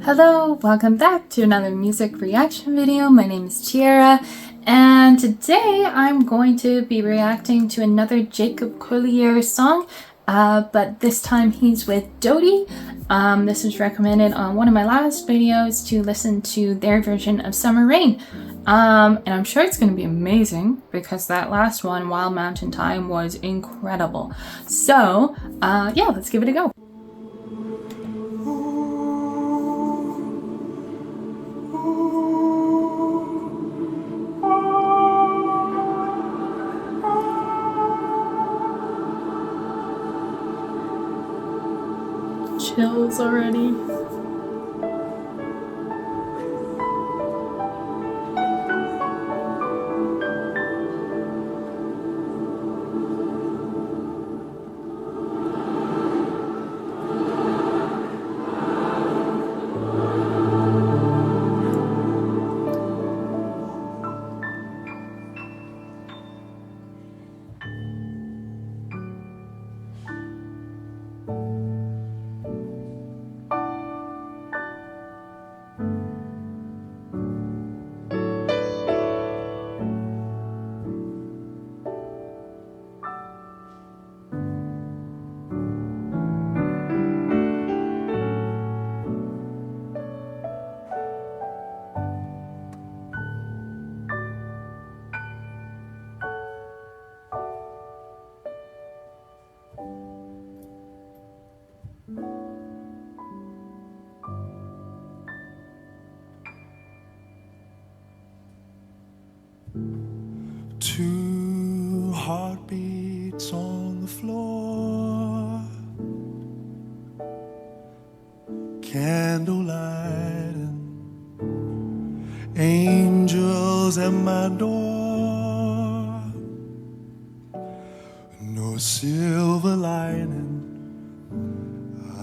Hello, welcome back to another music reaction video. My name is Tiara, and today I'm going to be reacting to another Jacob Collier song, but this time he's with Dodie. This was recommended on one of my last videos to listen to their version of Summer Rain. And I'm sure it's going to be amazing because that last one, Wild Mountain Time, was incredible. So, yeah, let's give it a go. Chills already. Two heartbeats on the floor, candlelight and angels at my door. No silver lining,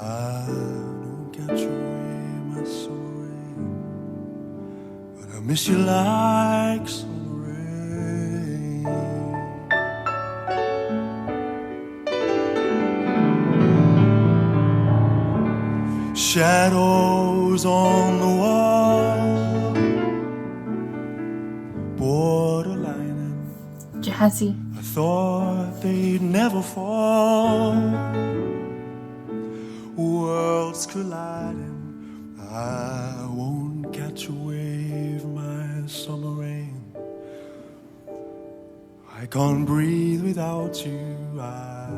I don't catch away my sorry, but I miss you like so. Shadows on the wall, borderline. Jazzy. I thought they'd never fall. Worlds colliding. I won't catch a wave, my summer rain. I can't breathe without you. I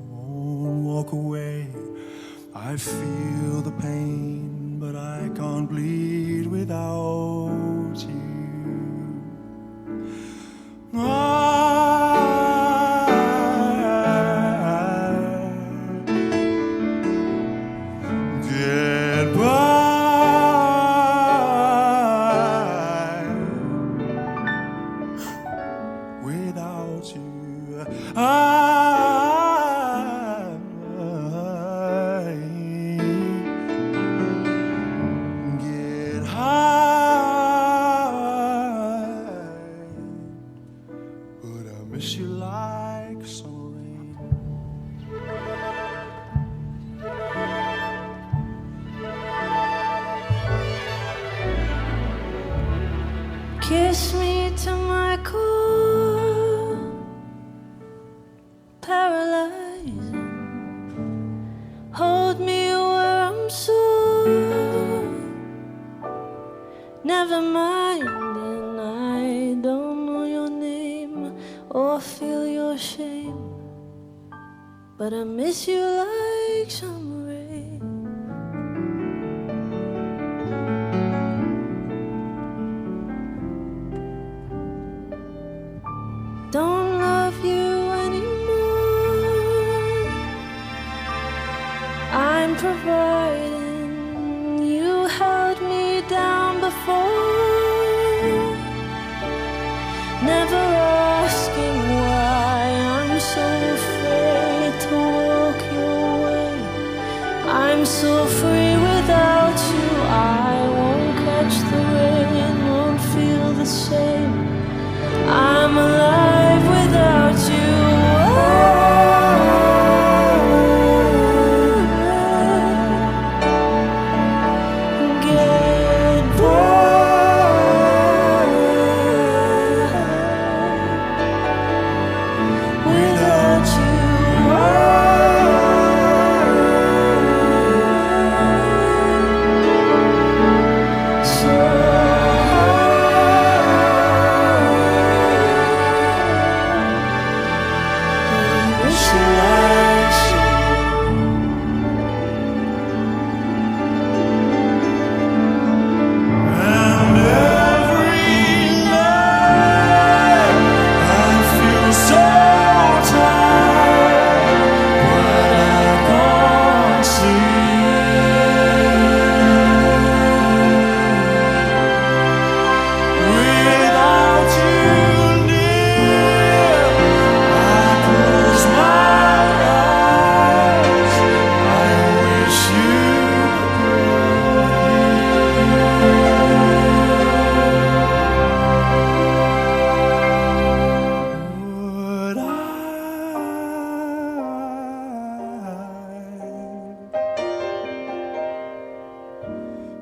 won't walk away. I feel the pain, but I can't bleed without you. Get by without you. Miss you like summer rain. Kiss me to my core, paralyzing. Hold me where I'm sore. Never mind, and I don't know your name or feel your shame, but I miss you like summer rain. Don't love you anymore. I'm providing. You held me down before. Never asking why I'm so afraid to walk your way. I'm so free without you. I won't catch the rain, won't feel the same. I'm alive without you.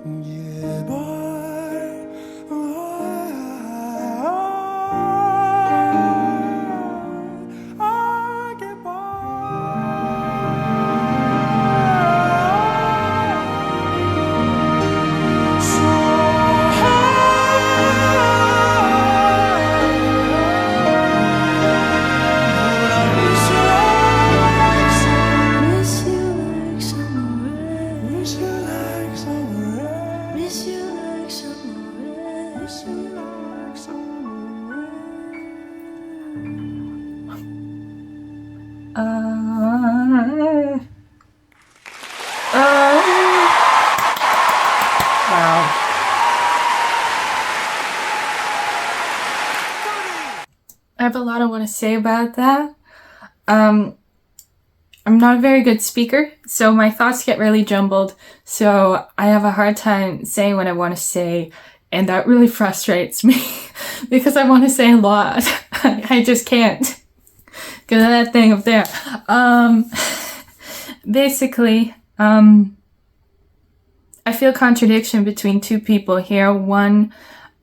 Yeah, boy. Get Miss you like summer rain. Miss you like summer rain. Miss you like summer rain. Miss you like summer Wow. I have a lot I want to say about that. I'm not a very good speaker, so my thoughts get really jumbled. So I have a hard time saying what I want to say, and that really frustrates me because I want to say a lot. I just can't. Get that thing up there. Basically, I feel contradiction between two people here. One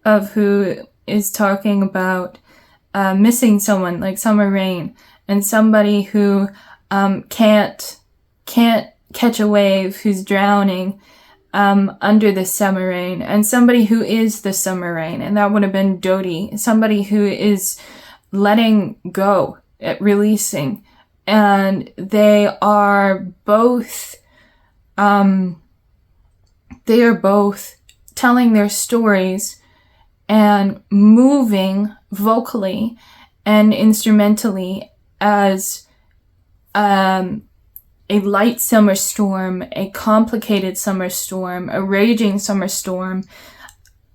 of who is talking about missing someone like summer rain, and somebody who can't catch a wave, who's drowning under the summer rain, and somebody who is the summer rain, and that would have been Dodie, somebody who is letting go, at releasing, and they are both telling their stories and moving vocally and instrumentally as a light summer storm, a complicated summer storm, a raging summer storm,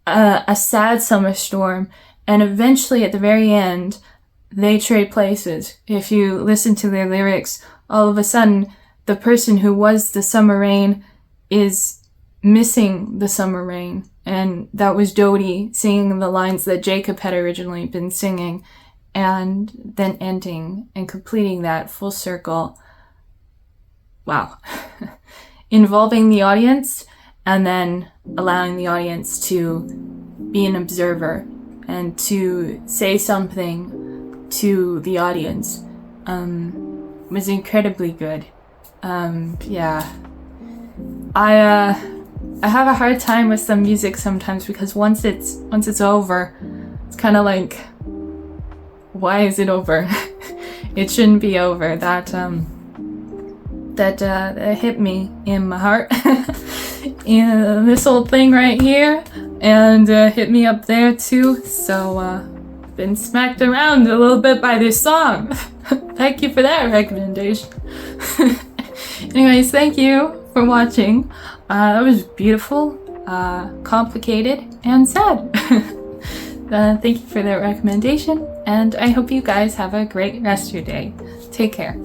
a sad summer storm, and eventually at the very end, they trade places. If you listen to their lyrics, all of a sudden, the person who was the summer rain is missing the summer rain. And that was Dodie singing the lines that Jacob had originally been singing, and then ending and completing that full circle. Wow. Involving the audience and then allowing the audience to be an observer and to say something to the audience was incredibly good. Yeah. I have a hard time with some music sometimes because once it's over, it's kind of like, why is it over? It shouldn't be over. That hit me in my heart. In this whole thing right here, and hit me up there too. So been smacked around a little bit by this song. Thank you for that recommendation. Anyways, thank you for watching. That was beautiful, complicated, and sad. Thank you for that recommendation, and I hope you guys have a great rest of your day. Take care.